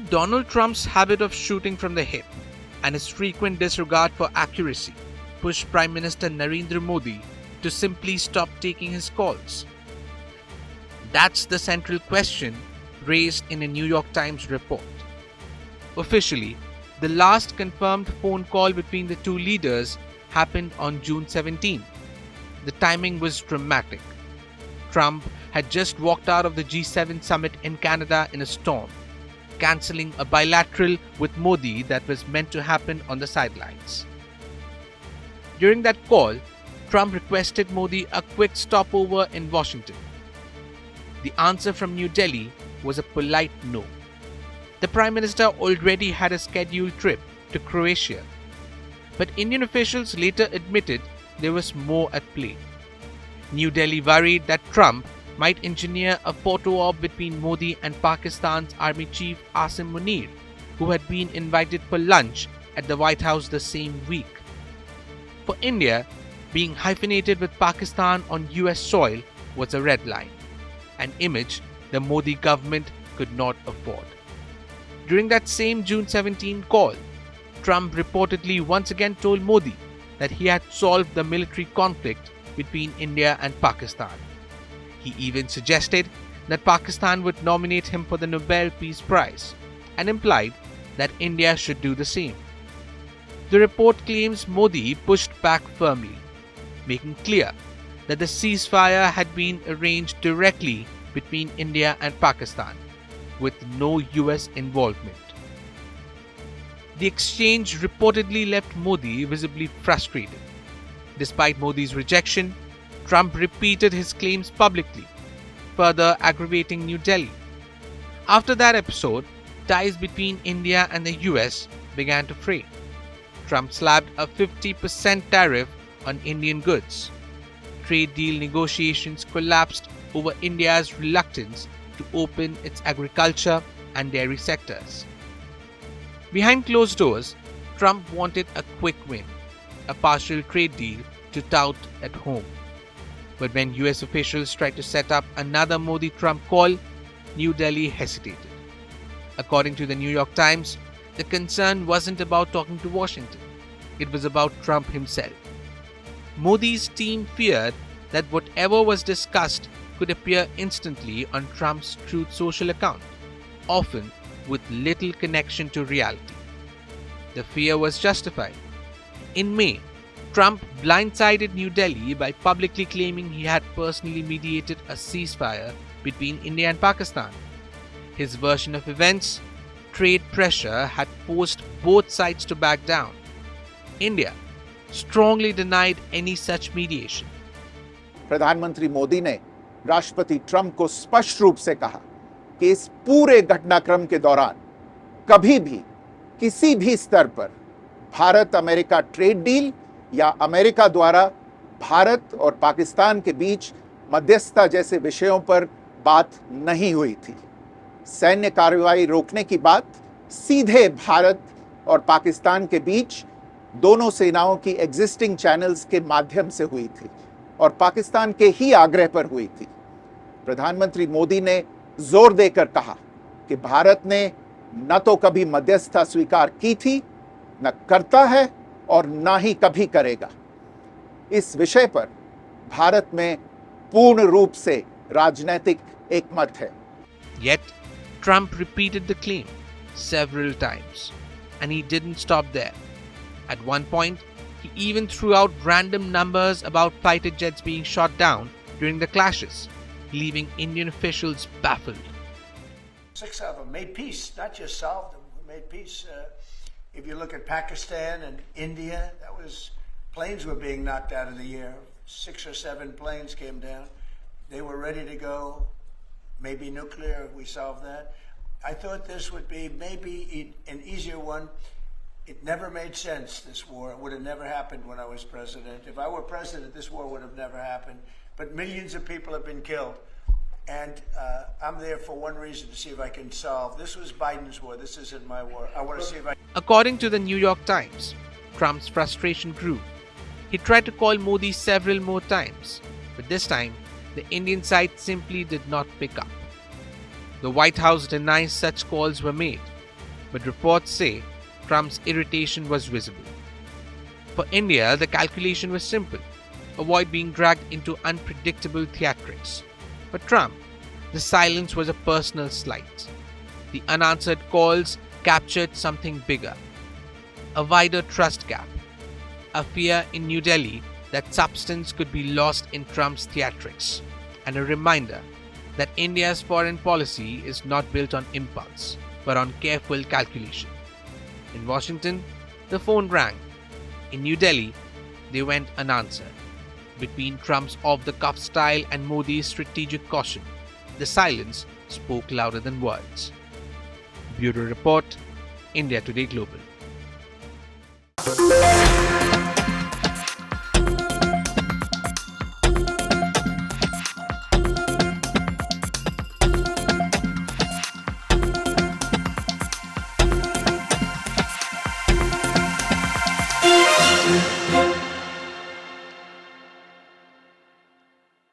But Donald Trump's habit of shooting from the hip and his frequent disregard for accuracy pushed Prime Minister Narendra Modi to simply stop taking his calls. That's the central question raised in a New York Times report. Officially, the last confirmed phone call between the two leaders happened on June 17. The timing was dramatic. Trump had just walked out of the G7 summit in Canada in a storm, cancelling a bilateral with Modi that was meant to happen on the sidelines. During that call, Trump requested Modi a quick stopover in Washington. The answer from New Delhi was a polite no. The Prime Minister already had a scheduled trip to Croatia, but Indian officials later admitted there was more at play. New Delhi worried that Trump might engineer a photo op between Modi and Pakistan's Army Chief Asim Munir, who had been invited for lunch at the White House the same week. For India, being hyphenated with Pakistan on US soil was a red line, an image the Modi government could not afford. During that same June 17 call, Trump reportedly once again told Modi that he had solved the military conflict between India and Pakistan. He even suggested that Pakistan would nominate him for the Nobel Peace Prize and implied that India should do the same. The report claims Modi pushed back firmly, making clear that the ceasefire had been arranged directly between India and Pakistan, with no US involvement. The exchange reportedly left Modi visibly frustrated. Despite Modi's rejection, Trump repeated his claims publicly, further aggravating New Delhi. After that episode, ties between India and the US began to fray. Trump slapped a 50% tariff on Indian goods. Trade deal negotiations collapsed over India's reluctance to open its agriculture and dairy sectors. Behind closed doors, Trump wanted a quick win, a partial trade deal to tout at home. But when US officials tried to set up another Modi-Trump call, New Delhi hesitated. According to the New York Times, the concern wasn't about talking to Washington. It was about Trump himself. Modi's team feared that whatever was discussed could appear instantly on Trump's Truth Social account, often with little connection to reality. The fear was justified. In May, Trump blindsided New Delhi by publicly claiming he had personally mediated a ceasefire between India and Pakistan. His version of events, trade pressure, had forced both sides to back down. India strongly denied any such mediation. प्रधानमंत्री मोदी ने राष्ट्रपति Trump को स्पष्ट रूप से कहा कि इस पूरे घटनाक्रम के दौरान कभी भी किसी भी स्तर पर भारत अमेरिका ट्रेड डील या अमेरिका द्वारा भारत और पाकिस्तान के बीच मध्यस्थता जैसे विषयों पर बात नहीं हुई थी। सैन्य कार्रवाई रोकने की बात सीधे भारत और पाकिस्तान के बीच दोनों सेनाओं की एग्जिस्टिंग चैनल्स के माध्यम से हुई थी और पाकिस्तान के ही आग्रह पर हुई थी। प्रधानमंत्री मोदी ने जोर देकर कहा कि भारत ने न तो कभी मध्यस्थता स्वीकार की थी, न करता है और न ही कभी करेगा। इस विषय पर भारत में पूर्ण रूप से राजनीतिक एकमत है। Yet, Trump repeated the claim several times, and he didn't stop there. At one point, he even threw out random numbers about fighter jets being shot down during the clashes, leaving Indian officials baffled. 6 of them made peace, not just solved them, made peace. If you look at Pakistan and India, planes were being knocked out of the air. 6 or 7 planes came down. They were ready to go. Maybe nuclear, we solved that. I thought this would be maybe an easier one. It never made sense, this war. It would have never happened when I was president. If I were president, this war would have never happened. But millions of people have been killed. And I'm there for one reason, to see if I can solve. This was Biden's war. This isn't my war. I want to see if I... According to the New York Times, Trump's frustration grew. He tried to call Modi several more times, but this time, the Indian side simply did not pick up. The White House denies such calls were made, but reports say Trump's irritation was visible. For India, the calculation was simple: avoid being dragged into unpredictable theatrics. For Trump, the silence was a personal slight. The unanswered calls captured something bigger: a wider trust gap, a fear in New Delhi that substance could be lost in Trump's theatrics, and a reminder that India's foreign policy is not built on impulse, but on careful calculation. In Washington, the phone rang. In New Delhi, they went unanswered. Between Trump's off-the-cuff style and Modi's strategic caution, the silence spoke louder than words. Bureau Report, India Today Global.